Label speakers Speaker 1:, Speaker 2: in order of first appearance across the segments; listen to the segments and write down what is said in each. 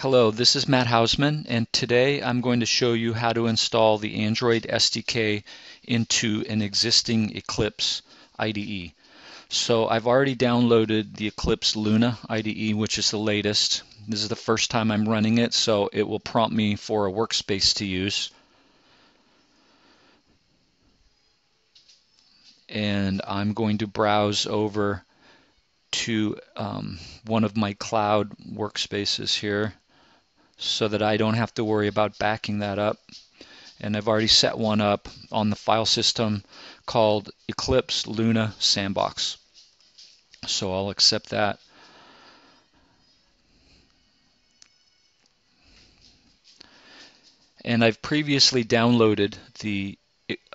Speaker 1: Hello, this is Matt Hausman, and today I'm going to show you how to install the Android SDK into an existing Eclipse IDE. So I've already downloaded the Eclipse Luna IDE, which is the latest. This is the first time I'm running it, so it will prompt me for a workspace to use. And I'm going to browse over to one of my cloud workspaces here, so that I don't have to worry about backing that up. And I've already set one up on the file system called Eclipse Luna Sandbox. So I'll accept that. And I've previously downloaded the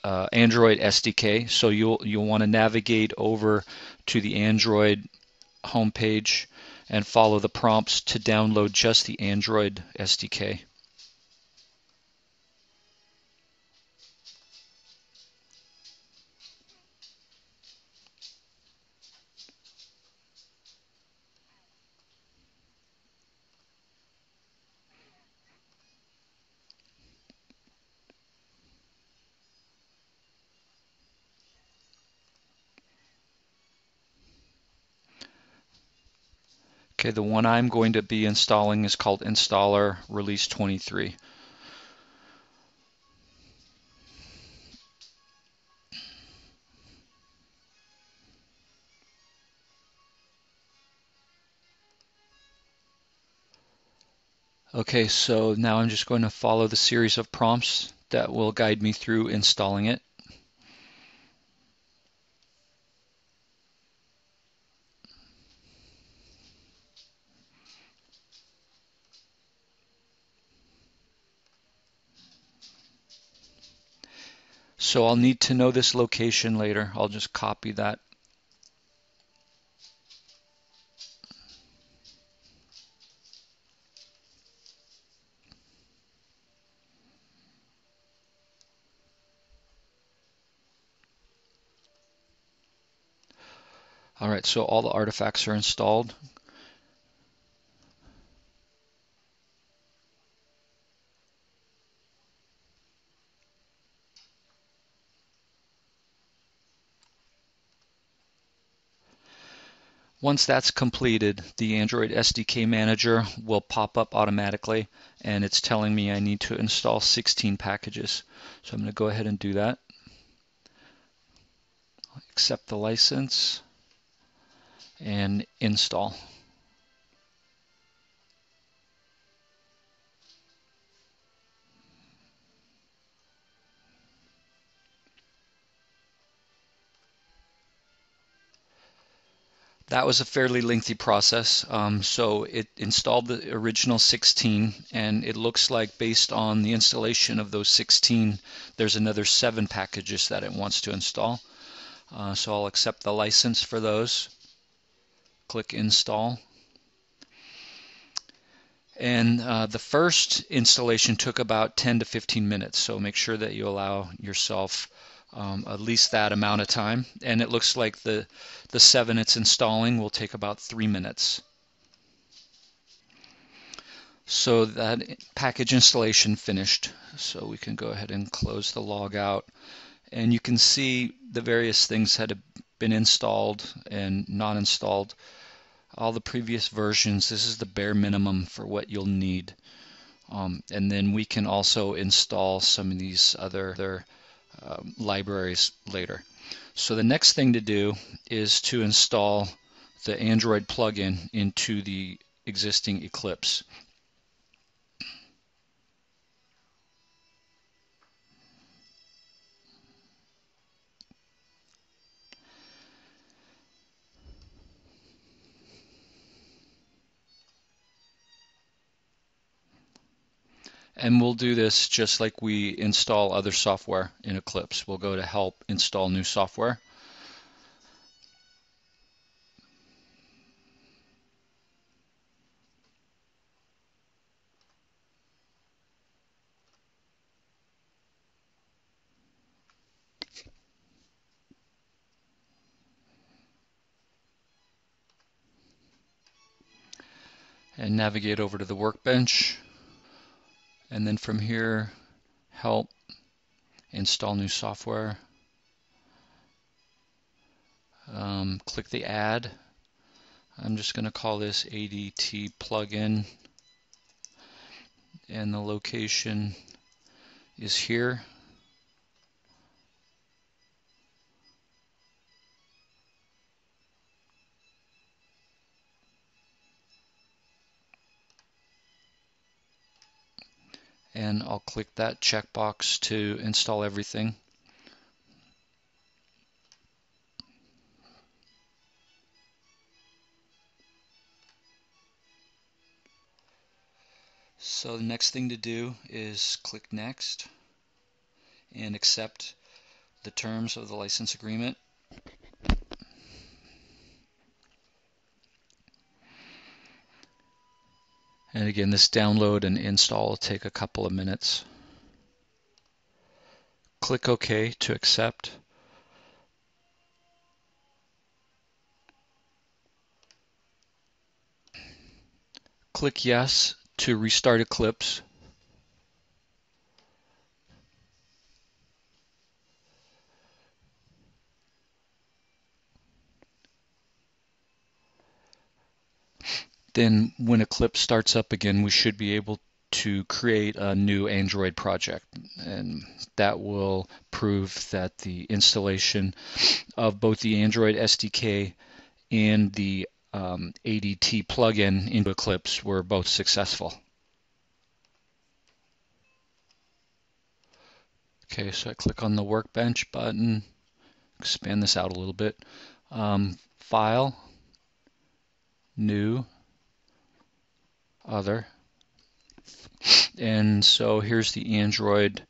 Speaker 1: Android SDK, so you'll want to navigate over to the Android homepage and follow the prompts to download just the Android SDK. Okay, the one I'm going to be installing is called Installer Release 23. Okay, so now I'm just going to follow the series of prompts that will guide me through installing it. So I'll need to know this location later. I'll just copy that. All right, so all the artifacts are installed. Once that's completed, the Android SDK Manager will pop up automatically, and it's telling me I need to install 16 packages. So I'm going to go ahead and do that. Accept the license and install. That was a fairly lengthy process. So it installed the original 16, and it looks like based on the installation of those 16, there's another 7 packages that it wants to install. So I'll accept the license for those. Click Install. And the first installation took about 10 to 15 minutes, so make sure that you allow yourself at least that amount of time. And it looks like the 7 it's installing will take about 3 minutes. So that package installation finished. So we can go ahead and close the log out. And you can see the various things that have been installed and not installed. All the previous versions, this is the bare minimum for what you'll need. And then we can also install some of these other libraries later. So the next thing to do is to install the Android plugin into the existing Eclipse. And we'll do this just like we install other software in Eclipse. We'll go to Help, Install New Software. and navigate over to the workbench, and then from here, help, install new software. Click the add. I'm just going to call this ADT Plugin, and the location is here. And I'll click that checkbox to install everything. So the next thing to do is click Next and accept the terms of the license agreement. And again, this download and install will take a couple of minutes. Click OK to accept. Click Yes to restart Eclipse. Then when Eclipse starts up again, we should be able to create a new Android project, and that will prove that the installation of both the Android SDK and the ADT plugin into Eclipse were both successful. Okay, so I click on the Workbench button, expand this out a little bit. File, New, Other. And so here's the Android,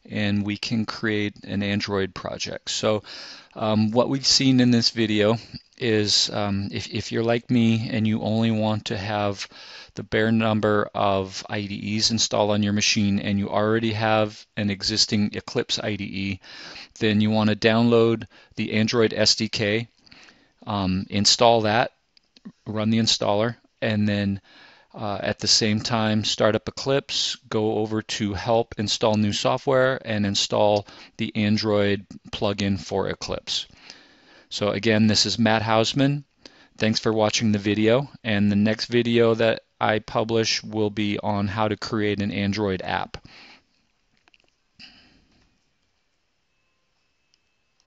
Speaker 1: and we can create an Android project. So what we've seen in this video is if you're like me and you only want to have the bare number of IDEs installed on your machine and you already have an existing Eclipse IDE, then you want to download the Android SDK, install that, run the installer, and then at the same time start up Eclipse, go over to Help, Install New Software, and install the Android plugin for Eclipse. So again, this is Matt Hausman. Thanks for watching the video, and the next video that I publish will be on how to create an Android app.